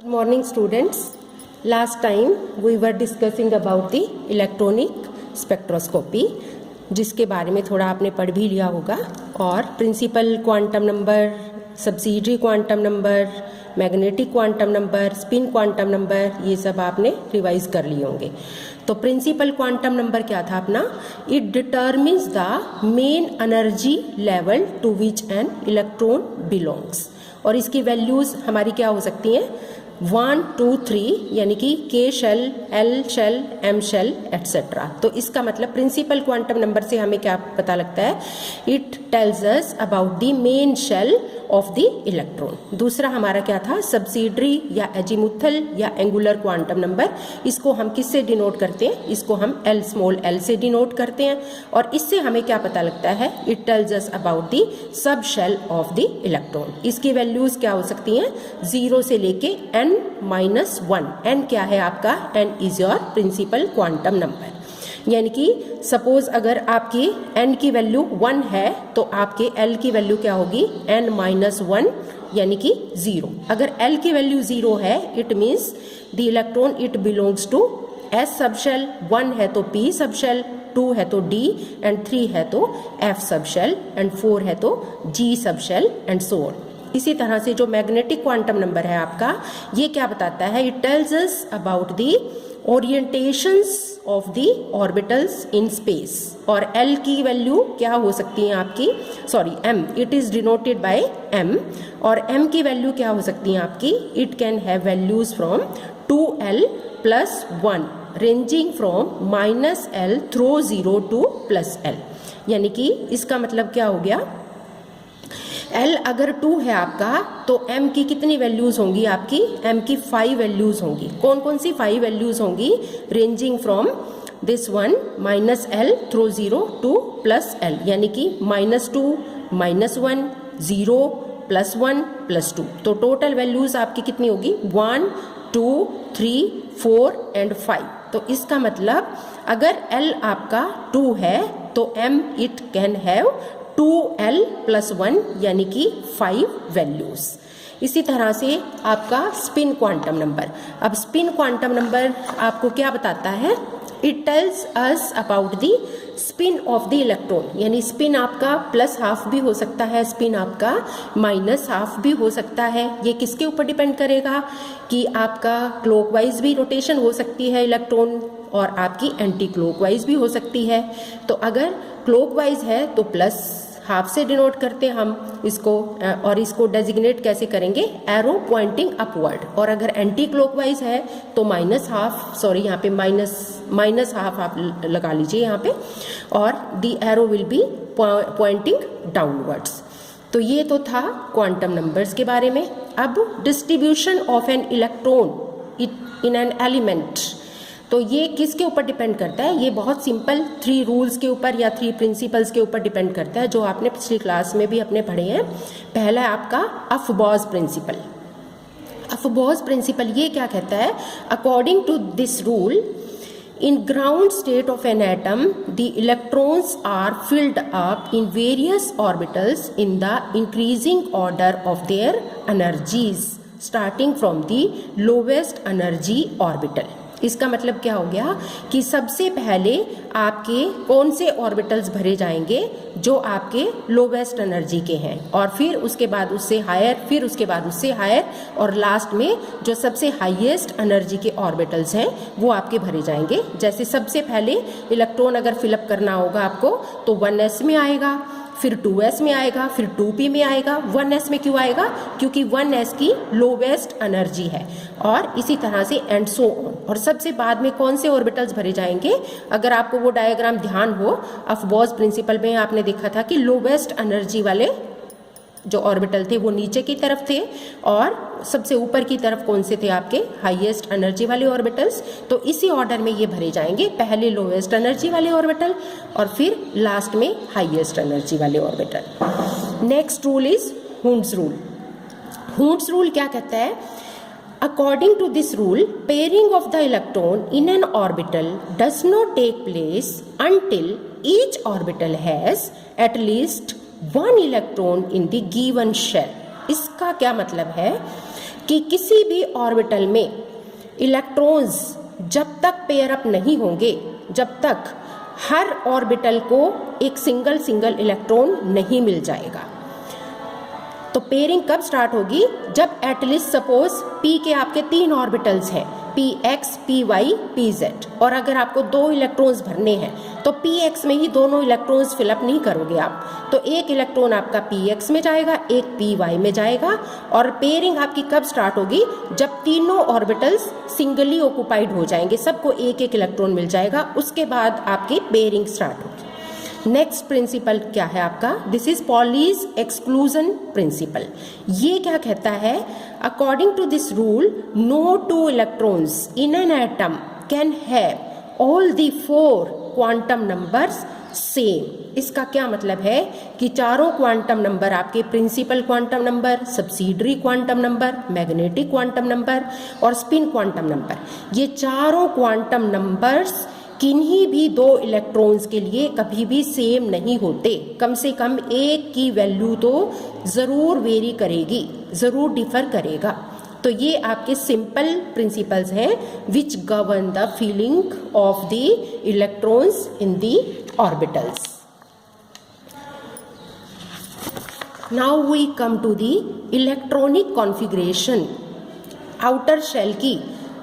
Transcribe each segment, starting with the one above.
Morning students, last time we were discussing about the electronic spectroscopy जिसके बारे में थोड़ा आपने पढ़ भी लिया होगा और principal quantum number, subsidiary quantum number, magnetic quantum number, spin quantum number, ये सब आपने रिवाइज कर लिए होंगे। तो प्रिंसिपल क्वांटम नंबर क्या था अपना? It determines the main energy level to which an electron belongs. और इसकी वैल्यूज हमारी क्या हो सकती हैं? 1, 2, 3 यानी कि K shell, L shell, M shell etcetera. तो इसका मतलब प्रिंसिपल क्वांटम नंबर से हमें क्या पता लगता है? It tells us about the main shell of the electron. दूसरा हमारा क्या था? सब्सिडियरी या एजीमुथल या एंगुलर क्वांटम नंबर। इसको हम किससे डिनोट करते हैं? इसको हम एल स्मॉल एल से डिनोट करते हैं और इससे हमें क्या पता लगता है? It tells us about the sub shell of the electron. इसकी वैल्यूज क्या हो सकती हैं? 0 से लेके n-1। n क्या है आपका? n is your principal quantum number. यानी कि सपोज अगर आपकी n की वैल्यू 1 है तो आपके l की वैल्यू क्या होगी? n-1 यानी कि 0। अगर l की वैल्यू 0 है it means the electron it belongs to s subshell, 1 है तो p सबशेल, 2 है तो d एंड 3 है तो f सबशेल एंड 4 है तो g subshell and so on. इसी तरह से जो मैग्नेटिक क्वांटम नंबर है आपका, ये क्या बताता है? It tells us about the orientations of the orbitals in space. और L की वैल्यू क्या हो सकती है आपकी? Sorry M, it is denoted bye M। और M की वैल्यू क्या हो सकती है आपकी? It can have values from 2L + 1 ranging from -L through 0 to +L। यानी कि इसका मतलब क्या हो गया? L अगर 2 है आपका तो M की कितनी वैल्यूज होंगी आपकी? M की 5 वैल्यूज होंगी। कौन कौन सी 5 वैल्यूज होंगी? Ranging from this one -L through 0 to +L। यानी कि -2, -1, 0, +1, +2। तो टोटल वैल्यूज आपकी कितनी होगी? 1, 2, 3, 4 एंड 5। तो इसका मतलब अगर L आपका 2 है तो M it can have 2L + 1 यानी कि 5 वैल्यूज। इसी तरह से आपका स्पिन क्वांटम नंबर। अब स्पिन क्वांटम नंबर आपको क्या बताता है? It tells us about the spin off the electron. यानी स्पिन आपका +½ भी हो सकता है, स्पिन आपका -½ भी हो सकता है। ये किसके ऊपर डिपेंड करेगा? कि आपका क्लॉकवाइज भी रोटेशन हो सकती है इलेक्ट्रॉन और आपकी एंटी क्लॉकवाइज भी हो सकती है। तो अगर क्लॉकवाइज है तो +½ से डिनोट करते हैं हम इसको। और इसको डेजिग्नेट कैसे करेंगे? Arrow pointing upward. और अगर एंटी क्लॉकवाइज है तो -½ सॉरी यहाँ पे -½ आप लगा लीजिए यहाँ पे, और the arrow will be pointing downwards. तो ये तो था क्वांटम नंबर्स के बारे में। अब distribution of an electron in an element, तो ये किसके ऊपर डिपेंड करता है? ये बहुत सिंपल 3 रूल्स के ऊपर या 3 प्रिंसिपल्स के ऊपर डिपेंड करता है, जो आपने पिछली क्लास में भी अपने पढ़े हैं। पहला है आपका अफबॉज प्रिंसिपल। अफबॉज प्रिंसिपल ये क्या कहता है? According to this rule, in ground state of an atom, the electrons are filled up in various orbitals in the increasing order of their energies, starting from the lowest energy orbital। इसका मतलब क्या हो गया? कि सबसे पहले आपके कौन से ऑर्बिटल्स भरे जाएंगे? जो आपके लोवेस्ट एनर्जी के हैं, और फिर उसके बाद उससे हायर, फिर उसके बाद उससे हायर, और लास्ट में जो सबसे हाईएस्ट एनर्जी के ऑर्बिटल्स हैं वो आपके भरे जाएंगे। जैसे सबसे पहले इलेक्ट्रॉन अगर फिलअप करना होगा आपको तो 1s में आएगा, फिर 2s में आएगा, फिर 2p में आएगा। 1s में क्यों आएगा? क्योंकि 1s की लोवेस्ट एनर्जी है। और इसी तरह से एंड सो ऑन। और सबसे बाद में कौन से ऑर्बिटल्स भरे जाएंगे? अगर आपको वो डायग्राम ध्यान हो, अफबॉज प्रिंसिपल में आपने देखा था कि लोवेस्ट एनर्जी वाले जो ऑर्बिटल थे वो नीचे की तरफ थे, और सबसे ऊपर की तरफ कौन से थे? आपके हाईएस्ट एनर्जी वाले ऑर्बिटल्स। तो इसी ऑर्डर में ये भरे जाएंगे, पहले लोवेस्ट एनर्जी वाले ऑर्बिटल और फिर लास्ट में हाईएस्ट एनर्जी वाले orbital. Next rule is Hund's rule. Hund's rule क्या कहता है? According to this rule, pairing of the electron in an orbital does not take place until each orbital has at least 1 electron in the given shell। इसका क्या मतलब है? कि किसी भी ऑर्बिटल में इलेक्ट्रॉन्स जब तक पेयर अप नहीं होंगे, जब तक हर ऑर्बिटल को एक सिंगल इलेक्ट्रॉन नहीं मिल जाएगा। तो पेयरिंग कब स्टार्ट होगी? जब एटलीस्ट सपोज p के आपके 3 ऑर्बिटल्स हैं, px, py, pz, और अगर आपको 2 इलेक्ट्रॉन्स भरने हैं तो px में ही दोनों इलेक्ट्रॉन्स फिलअप नहीं करोगे आप, तो एक इलेक्ट्रॉन आपका px में जाएगा, एक py में जाएगा। और पेयरिंग आपकी कब स्टार्ट होगी? जब तीनों ऑर्बिटल्स सिंगली ऑक्युपाइड हो जाएंगे, सबको एक एक इलेक्ट्रॉन मिल जाएगा, उसके बाद आपकी पेयरिंग स्टार्ट होगी। नेक्स्ट प्रिंसिपल क्या है आपका? This is Pauli's exclusion principle. ये क्या कहता है? According to this rule no 2 electrons in an atom can have all the 4 quantum numbers same. इसका क्या मतलब है कि चारों क्वांटम नंबर आपके principal quantum number, subsidiary quantum number, magnetic quantum number और स्पिन क्वांटम नंबर, ये चारों क्वांटम नंबर्स किन्हीं भी 2 इलेक्ट्रॉन्स के लिए कभी भी सेम नहीं होते। कम से कम एक की वैल्यू तो ज़रूर वेरी करेगी, ज़रूर डिफर करेगा। तो ये आपके सिंपल प्रिंसिपल्स हैं which govern the filling of the electrons in the orbitals. Now we come to the electronic configuration. Outer shell की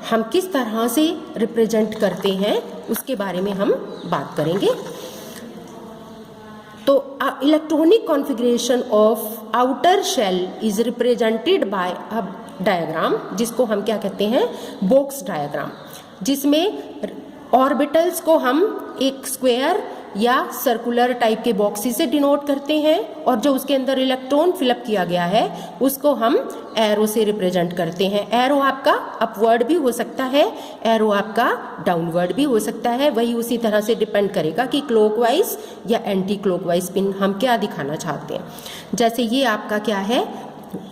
हम किस तरह से रिप्रेजेंट करते हैं उसके बारे में हम बात करेंगे। तो electronic configuration of outer shell is represented by a diagram, जिसको हम क्या कहते हैं? बॉक्स डायग्राम, जिसमें ऑर्बिटल्स को हम एक स्क्वायर या सर्कुलर टाइप के बॉक्सेस से डिनोट करते हैं, और जो उसके अंदर इलेक्ट्रॉन फिलअप किया गया है उसको हम एरो से रिप्रेजेंट करते हैं। एरो आपका अपवर्ड भी हो सकता है, एरो आपका डाउनवर्ड भी हो सकता है, वही उसी तरह से डिपेंड करेगा कि क्लॉकवाइज या एंटी क्लॉकवाइज पिन हम क्या दिखाना चाहते हैं। जैसे ये आपका क्या है?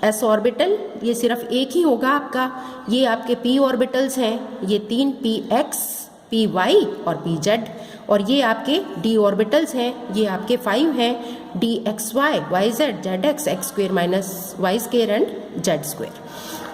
एस ऑर्बिटल, ये सिर्फ एक ही होगा आपका। ये आपके p ऑर्बिटल्स हैं, ये 3 px, py और pz, और ये आपके d ऑर्बिटल्स हैं, ये आपके 5 हैं, dxy, yz, zx, x square minus y square and z square.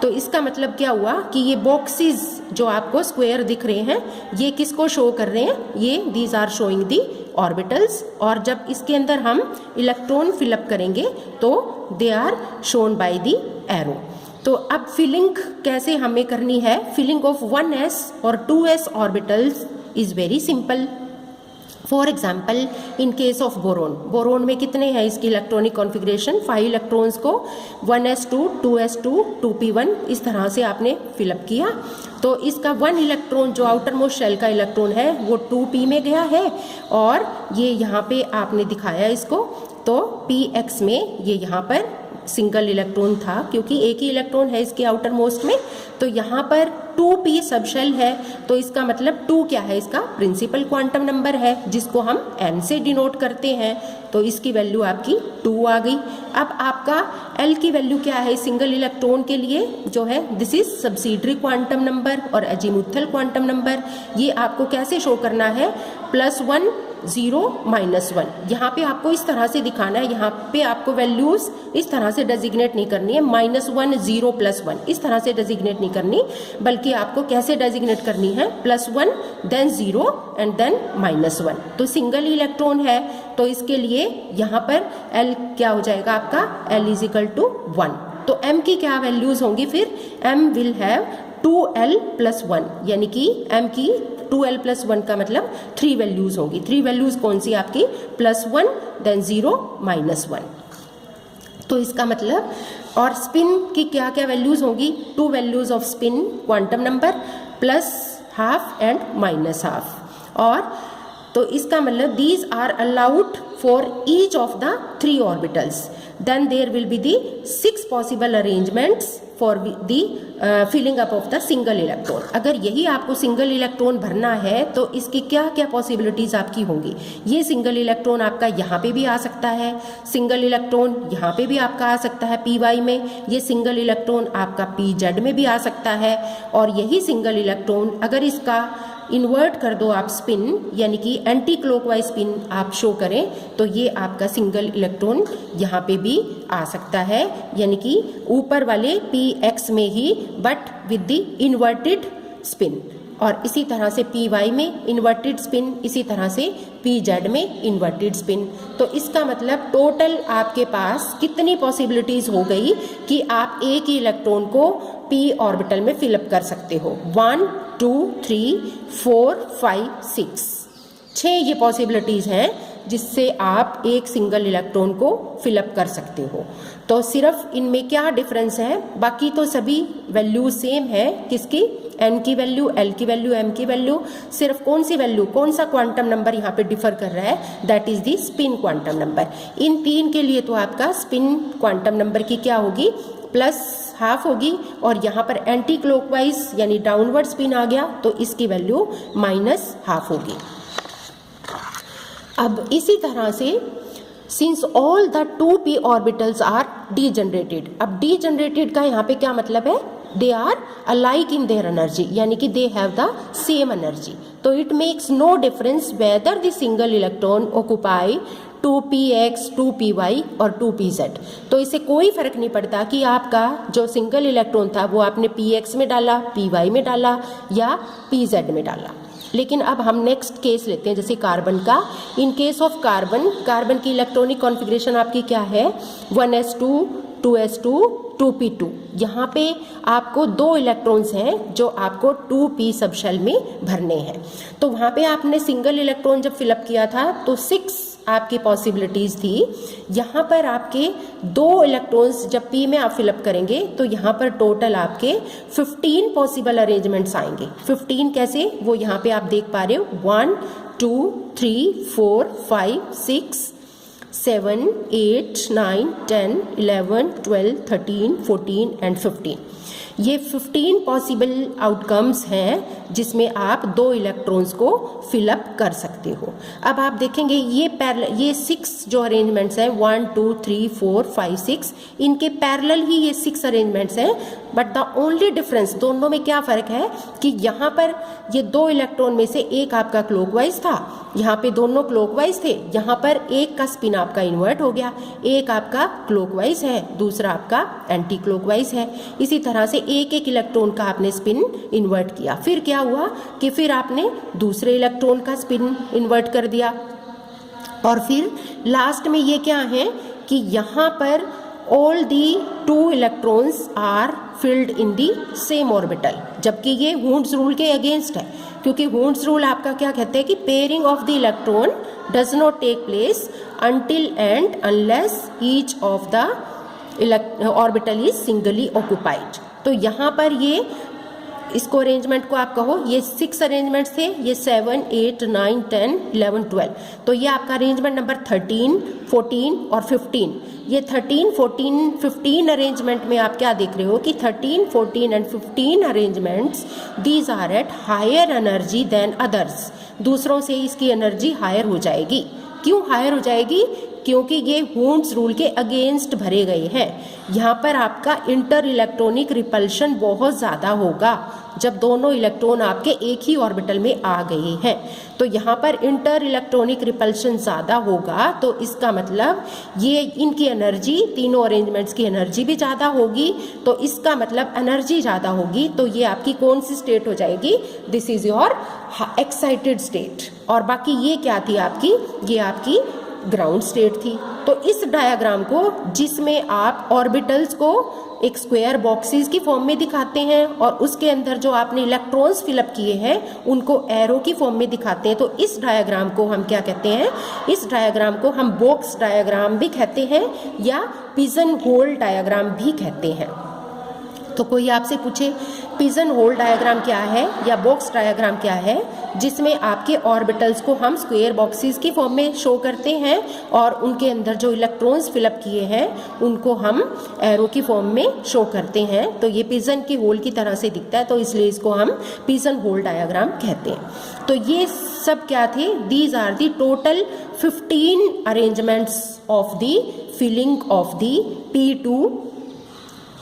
तो इसका मतलब क्या हुआ कि ये बॉक्सेस जो आपको स्क्वायर दिख रहे हैं ये किसको शो कर रहे हैं? ये these are showing the orbitals, और जब इसके अंदर हम इलेक्ट्रॉन फिलअप करेंगे तो they are shown by the arrow. तो अब फिलिंग कैसे हमें करनी है? फिलिंग ऑफ 1s और 2s orbitals is very simple. For example in case of boron, boron में कितने हैं इसकी इलेक्ट्रॉनिक कॉन्फ़िगरेशन? 5 इलेक्ट्रॉन्स को 1s2, 2s2, 2p1 इस तरह से आपने फिलअप किया। तो इसका 1 इलेक्ट्रॉन जो आउटर मोस्ट शेल का इलेक्ट्रॉन है वो 2p में गया है, और ये यहाँ पे आपने दिखाया इसको, तो px में ये यहाँ पर सिंगल इलेक्ट्रॉन था क्योंकि एक ही इलेक्ट्रॉन है इसके आउटर मोस्ट में, तो यहाँ पर 2p सब शेल है, तो इसका मतलब 2 क्या है? इसका प्रिंसिपल क्वांटम नंबर है जिसको हम n से डिनोट करते हैं, तो इसकी वैल्यू आपकी 2 आ गई। अब आपका l की वैल्यू क्या है सिंगल इलेक्ट्रॉन के लिए? जो है this is subsidiary quantum number और अजीमुथल क्वांटम नंबर। ये आपको कैसे शो करना है? +1 0 -1, यहाँ पे आपको इस तरह से दिखाना है, यहाँ पे आपको वैल्यूज इस तरह से डेजिग्नेट नहीं करनी है, -1 0 +1 इस तरह से डेजिग्नेट नहीं करनी, बल्कि आपको कैसे डेजिग्नेट करनी है? +1 देन 0 एंड देन -1। तो सिंगल इलेक्ट्रॉन है तो इसके लिए यहाँ पर L क्या हो जाएगा आपका? L = 1। तो M की क्या वैल्यूज होंगी फिर? M विल हैव 2L + 1, यानी कि M की 2L + 1 का मतलब 3 वैल्यूज होंगी। 3 वैल्यूज कौन सी आपकी? +1 देन 0 -1। तो इसका मतलब, और स्पिन की क्या क्या वैल्यूज होंगी? 2 values of spin quantum number +½ and -½ और तो इसका मतलब these are allowed for each of the 3 orbitals. Then there will be the 6 possible arrangements for the filling up of the single electron. अगर यही आपको सिंगल इलेक्ट्रॉन भरना है तो इसकी क्या क्या पॉसिबिलिटीज आपकी होंगी? ये सिंगल इलेक्ट्रॉन आपका यहाँ पे भी आ सकता है, सिंगल इलेक्ट्रॉन यहाँ पे भी आपका आ सकता है py में, ये सिंगल इलेक्ट्रॉन आपका pz में भी आ सकता है, और यही सिंगल इलेक्ट्रॉन अगर इसका इन्वर्ट कर दो आप स्पिन, यानी कि एंटी क्लॉकवाइज स्पिन आप शो करें, तो ये आपका सिंगल इलेक्ट्रॉन यहाँ पे भी आ सकता है, यानी कि ऊपर वाले px में ही but with the inverted spin, और इसी तरह से py में इन्वर्टेड स्पिन, इसी तरह से pz में इन्वर्टेड स्पिन। तो इसका मतलब टोटल आपके पास कितनी पॉसिबिलिटीज हो गई कि आप एक ही इलेक्ट्रॉन को p ऑर्बिटल में फिलअप कर सकते हो। 1 2 3 4 5 6 6 ये पॉसिबिलिटीज हैं जिससे आप एक सिंगल इलेक्ट्रॉन को फिलअप कर सकते हो। तो सिर्फ इनमें क्या डिफरेंस है, बाकी तो सभी वैल्यू सेम है। किसकी? n की वैल्यू, l की वैल्यू, m की वैल्यू। सिर्फ कौन सी वैल्यू, कौन सा क्वांटम नंबर यहाँ पे डिफर कर रहा है, that is the spin quantum number. इन तीन के लिए तो आपका स्पिन क्वांटम नंबर की क्या होगी, +½ होगी, और यहाँ पर एंटी क्लॉकवाइज यानी डाउनवर्ड स्पिन आ गया तो इसकी वैल्यू -½ होगी। अब इसी तरह से since all the 2p orbitals are degenerated, अब डीजनरेटेड का यहाँ पे क्या मतलब है, they are alike in their energy, यानी कि they have the same energy. तो it makes no difference whether the single electron occupy 2px 2py और 2pz। तो इससे कोई फर्क नहीं पड़ता कि आपका जो सिंगल इलेक्ट्रॉन था वो आपने px में डाला, py में डाला या pz में डाला। लेकिन अब हम नेक्स्ट केस लेते हैं, जैसे कार्बन का। In case of carbon, carbon की इलेक्ट्रॉनिक कॉन्फ़िगरेशन आपकी क्या है, 1s2 2s2 2p2। यहाँ पे आपको 2 इलेक्ट्रॉन्स हैं जो आपको 2p सब शेल में भरने हैं। तो वहाँ पे आपने सिंगल इलेक्ट्रॉन जब फिलअप किया था तो 6 आपकी पॉसिबिलिटीज़ थी। यहाँ पर आपके 2 इलेक्ट्रॉन्स जब p में आप फिलअप करेंगे तो यहाँ पर टोटल आपके 15 पॉसिबल अरेंजमेंट्स आएंगे। 15 कैसे, वो यहाँ पे आप देख पा रहे हो, 1 2 3 4 5 6 7 8 9 10 11 12 13 14 एंड 15। ये 15 पॉसिबल आउटकम्स हैं जिसमें आप 2 इलेक्ट्रॉन्स को फिलअप कर सकते हो। अब आप देखेंगे ये 6 जो अरेंजमेंट्स हैं, 1 2 3 4 5 6, इनके पैरेलल ही ये 6 अरेंजमेंट्स हैं। बट द ओनली डिफरेंस, दोनों में क्या फ़र्क है कि यहाँ पर ये 2 इलेक्ट्रॉन में से एक आपका क्लॉकवाइज था, यहाँ पे दोनों क्लॉकवाइज थे, यहाँ पर एक का स्पिन आपका इन्वर्ट हो गया, एक आपका क्लॉकवाइज है, दूसरा आपका एंटी क्लॉकवाइज है। इसी तरह से एक एक इलेक्ट्रॉन का आपने स्पिन इन्वर्ट किया। फिर क्या हुआ कि फिर आपने दूसरे इलेक्ट्रॉन का स्पिन इन्वर्ट कर दिया, और फिर लास्ट में ये क्या है कि यहाँ पर all the 2 electrons are filled in the same orbital, जबकि ये हुंड्स रूल के अगेंस्ट है, क्योंकि हुंड्स रूल आपका क्या कहते हैं कि pairing of the electron does not take place until and unless each of the orbital is singly occupied. तो यहाँ पर ये इसको अरेंजमेंट को आप कहो, ये 6 अरेंजमेंट्स थे, ये 7 8 9 10 11 12। तो ये आपका अरेंजमेंट नंबर 13 14 और 15। ये 13 14 15 अरेंजमेंट में आप क्या देख रहे हो कि 13 14 and 15 arrangements these are at higher energy than others. दूसरों से इसकी एनर्जी हायर हो जाएगी। क्यों हायर हो जाएगी? क्योंकि ये हुंड्स रूल के अगेंस्ट भरे गए हैं। यहाँ पर आपका इंटर इलेक्ट्रॉनिक रिपल्शन बहुत ज़्यादा होगा जब दोनों इलेक्ट्रॉन आपके एक ही ऑर्बिटल में आ गए हैं। तो यहाँ पर इंटर इलेक्ट्रॉनिक रिपल्शन ज़्यादा होगा, तो इसका मतलब ये इनकी एनर्जी, तीनों अरेंजमेंट्स की एनर्जी भी ज़्यादा होगी। तो इसका मतलब एनर्जी ज़्यादा होगी, तो ये आपकी कौन सी स्टेट हो जाएगी? This is your excited state. और बाकी ये क्या थी आपकी? ये आपकी ग्राउंड स्टेट थी। तो इस डायग्राम को, जिसमें आप ऑर्बिटल्स को एक स्क्वायर बॉक्सेस की फॉर्म में दिखाते हैं और उसके अंदर जो आपने इलेक्ट्रॉन्स फिलअप किए हैं उनको एरो की फॉर्म में दिखाते हैं, तो इस डायग्राम को हम क्या कहते हैं? इस डायग्राम को हम बॉक्स डायग्राम भी कहते हैं या पिजन होल डायग्राम भी कहते हैं। तो कोई आपसे पूछे पिजन होल डायग्राम क्या है या बॉक्स डायग्राम क्या है, जिसमें आपके ऑर्बिटल्स को हम स्क्वायर बॉक्सेस की फॉर्म में शो करते हैं और उनके अंदर जो इलेक्ट्रॉन्स फिलअप किए हैं उनको हम एरो की फॉर्म में शो करते हैं। तो ये पिजन के होल की तरह से दिखता है, तो इसलिए इसको हम पिजन होल डायग्राम कहते हैं। तो ये सब क्या थे? These are the total 15 arrangements of the filling of the P2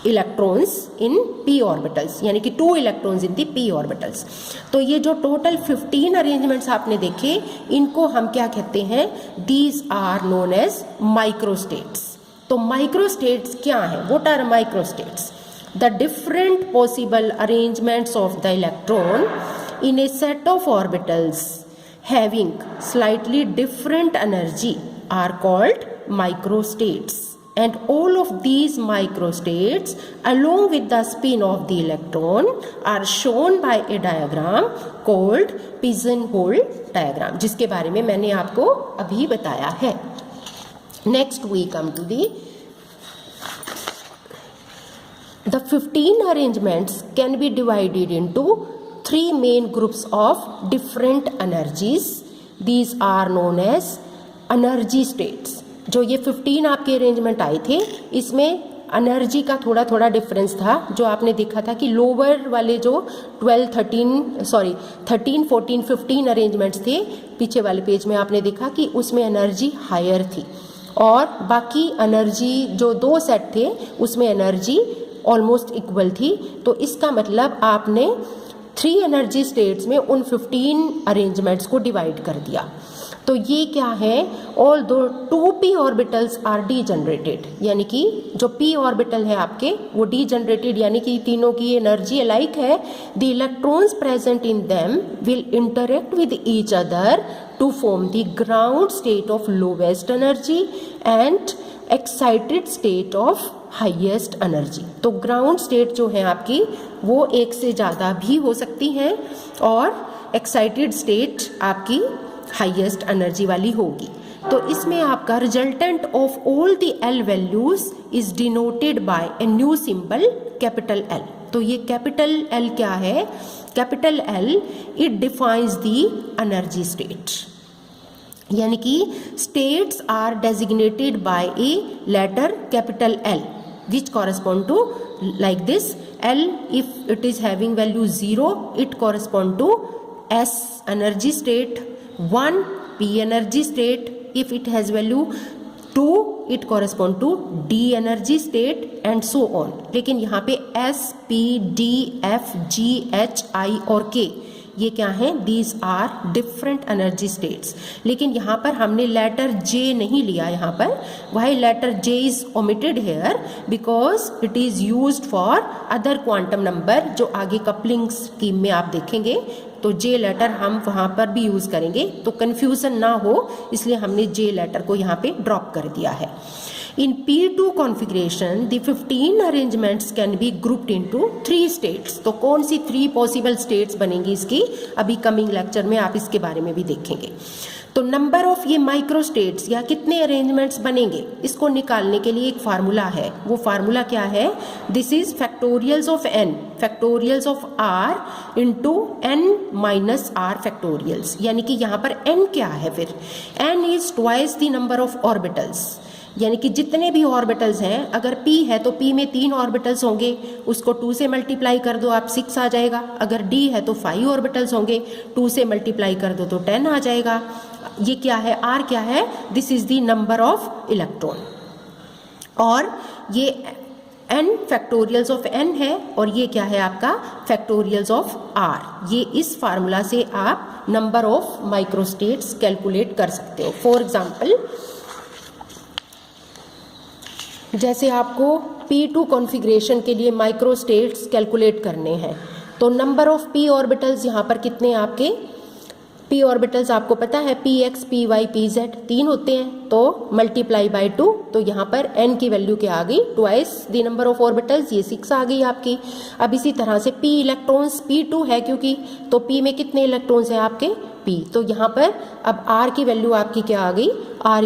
electrons in p orbitals, यानी कि 2 electrons in the p orbitals. तो ये जो टोटल 15 अरेंजमेंट्स आपने देखे, इनको हम क्या कहते हैं, these are known as microstates. तो माइक्रोस्टेट्स क्या है, what are microstates? The different possible arrangements of the electron in a set of orbitals having slightly different energy are called microstates, and all of these microstates along with the spin of the electron are shown by a diagram called pigeonhole diagram, जिसके बारे में मैंने आपको अभी बताया है। Next we come to the 15 arrangements can be divided into 3 main groups of different energies. These are known as energy states. जो ये 15 आपके अरेंजमेंट आए थे, इसमें एनर्जी का थोड़ा थोड़ा डिफरेंस था। जो आपने देखा था कि लोअर वाले जो 13, 14, 15 अरेंजमेंट्स थे, पीछे वाले पेज में आपने देखा कि उसमें एनर्जी हायर थी, और बाकी एनर्जी जो 2 सेट थे उसमें एनर्जी ऑलमोस्ट इक्वल थी। तो इसका मतलब आपने 3 एनर्जी स्टेट्स में उन 15 अरेंजमेंट्स को डिवाइड कर दिया। तो ये क्या है, ऑल दो 2p ऑर्बिटल्स आर डीजनरेटेड, यानी कि जो p ऑर्बिटल है आपके वो डीजनरेटेड, यानी कि तीनों की एनर्जी अलाइक है। The electrons present in them will interact with each other to form the ground state of lowest energy and excited state of highest energy. तो ग्राउंड स्टेट जो है आपकी वो एक से ज़्यादा भी हो सकती हैं, और एक्साइटेड स्टेट आपकी हाईएस्ट एनर्जी वाली होगी। तो इसमें आपका resultant of all the L values is denoted by a new symbol capital L. तो ये कैपिटल एल क्या है, capital L it defines the energy state, यानी कि states are designated by a letter capital L which correspond to like this. L if it is having value 0, it correspond to S energy state, 1 P energy state, if it has value 2 it correspond to D energy state and so on। लेकिन यहाँ पे S, P, D, F, G, H, I और K ये क्या हैं, these are different energy states. लेकिन यहाँ पर हमने लेटर जे नहीं लिया, यहाँ पर Y letter J is omitted here because it is used for other quantum number, जो आगे कपलिंग स्कीम में आप देखेंगे। तो जे लेटर हम वहाँ पर भी यूज करेंगे, तो कन्फ्यूजन ना हो इसलिए हमने जे लेटर को यहाँ पे ड्रॉप कर दिया है। In P2 configuration, the 15 arrangements can be grouped into 3 states। तो कौन सी 3 पॉसिबल स्टेट्स बनेंगी इसकी, अभी कमिंग लेक्चर में आप इसके बारे में भी देखेंगे। तो नंबर ऑफ ये माइक्रो स्टेट्स या कितने अरेंजमेंट्स बनेंगे, इसको निकालने के लिए एक फार्मूला है। वो फार्मूला क्या है, this is factorials of n, factorials of r into n minus r factorials. यानी कि यहाँ पर n क्या है, फिर n is twice the number of orbitals, यानी कि जितने भी ऑर्बिटल्स हैं, अगर p है तो p में 3 ऑर्बिटल्स होंगे, उसको 2 से मल्टीप्लाई कर दो आप 6 आ जाएगा। अगर d है तो 5 ऑर्बिटल्स होंगे, 2 से मल्टीप्लाई कर दो तो 10 आ जाएगा। ये क्या है, r क्या है, this is the number of electron, और ये n फैक्टोरियल्स ऑफ n है, और ये क्या है आपका फैक्टोरियल्स ऑफ r। ये इस फार्मूला से आप नंबर ऑफ माइक्रोस्टेट्स कैलकुलेट कर सकते हो। फॉर एग्जाम्पल, जैसे आपको P2 कॉन्फ़िगरेशन के लिए माइक्रोस्टेट्स कैलकुलेट करने हैं, तो नंबर ऑफ p ऑर्बिटल्स यहाँ पर कितने आपके p ऑर्बिटल्स आपको पता है px, py, pz 3 होते हैं, तो मल्टीप्लाई बाय 2, तो यहाँ पर n की वैल्यू क्या आ गई, twice the number of orbitals, ये 6 आ गई आपकी। अब इसी तरह से p इलेक्ट्रॉन्स, p2 है क्योंकि, तो p में कितने इलेक्ट्रॉन्स हैं आपके p, तो यहाँ पर अब r की वैल्यू आपकी क्या आ गई, r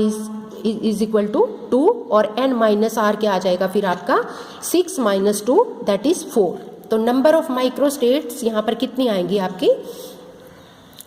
इज इक्वल टू 2, और n माइनस आर क्या आ जाएगा फिर आपका 6 माइनस 2 दैट इज 4। तो नंबर ऑफ माइक्रोस्टेट्स यहाँ पर कितनी आएंगी आपकी,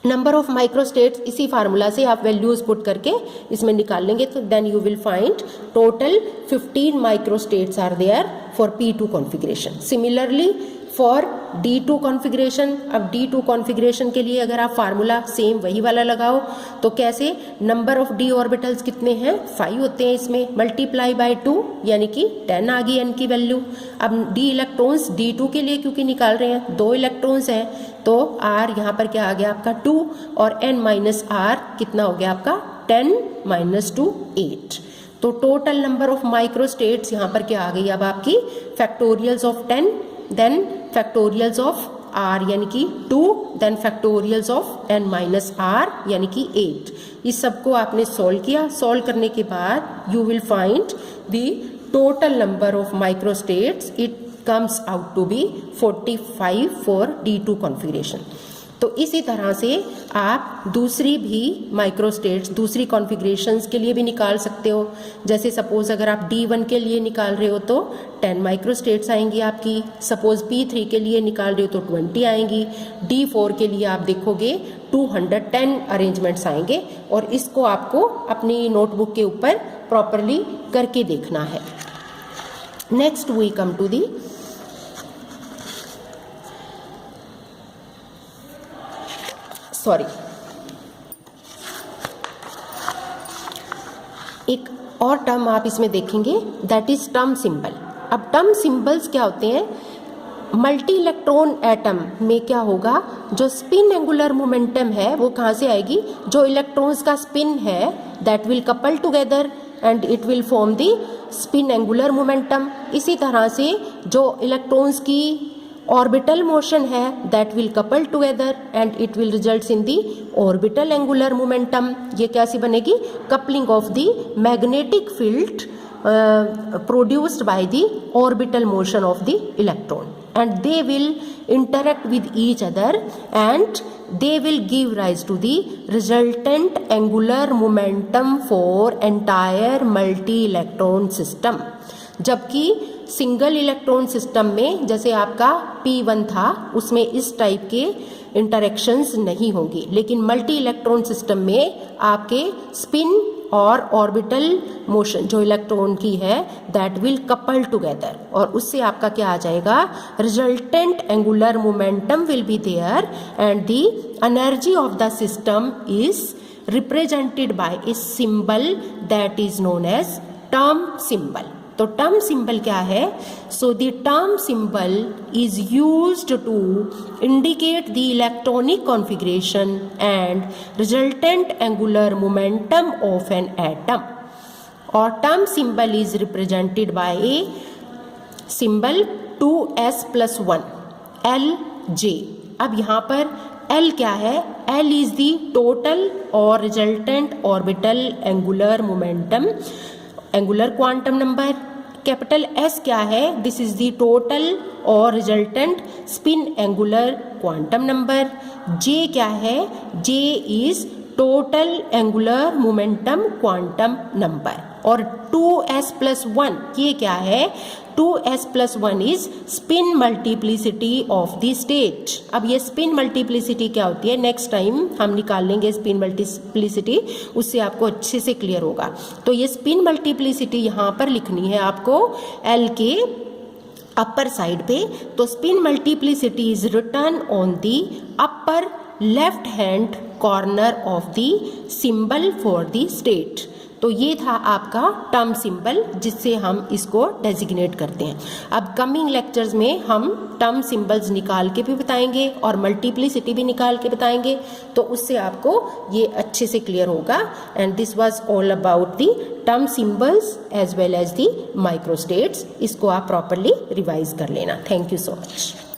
नंबर ऑफ माइक्रोस्टेट्स इसी फार्मूला से आप वैल्यूज पुट करके इसमें निकाल लेंगे, तो then you will find total 15 microstates are there for P2 configuration. Similarly for D2 configuration. अब D2 कॉन्फ़िगरेशन के लिए अगर आप फार्मूला सेम वही वाला लगाओ तो कैसे, नंबर ऑफ d ऑर्बिटल्स कितने हैं, 5 होते हैं इसमें, मल्टीप्लाई बाय 2 यानी कि 10 आ गई n की वैल्यू। अब d इलेक्ट्रॉन्स D2 के लिए क्योंकि निकाल रहे हैं, 2 इलेक्ट्रॉन्स हैं तो r यहाँ पर क्या आ गया आपका 2 और n माइनस r कितना हो गया आपका 10 माइनस 2 8। तो टोटल नंबर ऑफ माइक्रोस्टेट्स यहाँ पर क्या आ गई अब आपकी factorials of 10, then factorials of r यानी कि 2, then factorials of n minus r यानी कि 8। इस सबको आपने सॉल्व किया, सॉल्व करने के बाद you will find the total number of microstates, it comes out to be 45 for D2 configuration. तो इसी तरह से आप दूसरी भी माइक्रोस्टेट्स, दूसरी कॉन्फ़िगरेशंस के लिए भी निकाल सकते हो। जैसे सपोज अगर आप D1 के लिए निकाल रहे हो तो 10 माइक्रोस्टेट्स आएंगी आपकी, सपोज P3 के लिए निकाल रहे हो तो 20 आएंगी, D4 के लिए आप देखोगे 210 अरेंजमेंट्स आएंगे। और इसको आपको अपनी नोटबुक के ऊपर प्रॉपरली करके देखना है। Next we come to the एक और टर्म आप इसमें देखेंगे, दैट इज टर्म सिंबल। अब टर्म सिंबल्स क्या होते हैं, मल्टी इलेक्ट्रॉन एटम में क्या होगा, जो स्पिन एंगुलर मोमेंटम है वो कहाँ से आएगी, जो इलेक्ट्रॉन्स का स्पिन है that will couple together and it will form the spin angular momentum. इसी तरह से जो इलेक्ट्रॉन्स की ऑर्बिटल मोशन है that will couple together and it will results in the orbital angular momentum. ये कैसी बनेगी, coupling of the magnetic field produced by the orbital motion of the electron and they will interact with each other and they will give rise to the resultant angular momentum for entire multi electron system। जबकि single electron system में जैसे आपका P1 था उसमें इस type के interactions नहीं होंगी, लेकिन मल्टी इलेक्ट्रॉन सिस्टम में आपके स्पिन और ऑर्बिटल मोशन जो इलेक्ट्रॉन की है दैट विल कपल टुगेदर, और उससे आपका क्या आ जाएगा, resultant angular momentum will be there and the energy of the system is represented by a symbol that is known as term symbol. तो टर्म सिंबल क्या है, so the term symbol is used to indicate the electronic configuration and resultant angular momentum of an atom. और term symbol is represented by a symbol 2s+1 Lj। अब यहाँ पर L क्या है, L is the total और resultant orbital angular momentum, angular quantum number. Capital S क्या है, this is the total और resultant spin angular quantum number. J क्या है, J is total angular momentum quantum number. और 2s+1 ये क्या है, 2s+1 is spin multiplicity of the state. अब ये स्पिन मल्टीप्लिसिटी क्या होती है, नेक्स्ट टाइम हम निकाल लेंगे स्पिन मल्टीप्लिसिटी, उससे आपको अच्छे से क्लियर होगा। तो ये स्पिन मल्टीप्लिसिटी यहाँ पर लिखनी है आपको L के अपर साइड पे। तो spin multiplicity is return on the upper left hand corner of the symbol for the state. तो ये था आपका टर्म सिंबल जिससे हम इसको डेजिग्नेट करते हैं। अब कमिंग लेक्चर्स में हम टर्म सिंबल्स निकाल के भी बताएंगे और मल्टीप्लिसिटी भी निकाल के बताएंगे, तो उससे आपको ये अच्छे से क्लियर होगा। And this was all about the term symbols as well as the microstates. इसको आप प्रॉपरली रिवाइज कर लेना। Thank you so much.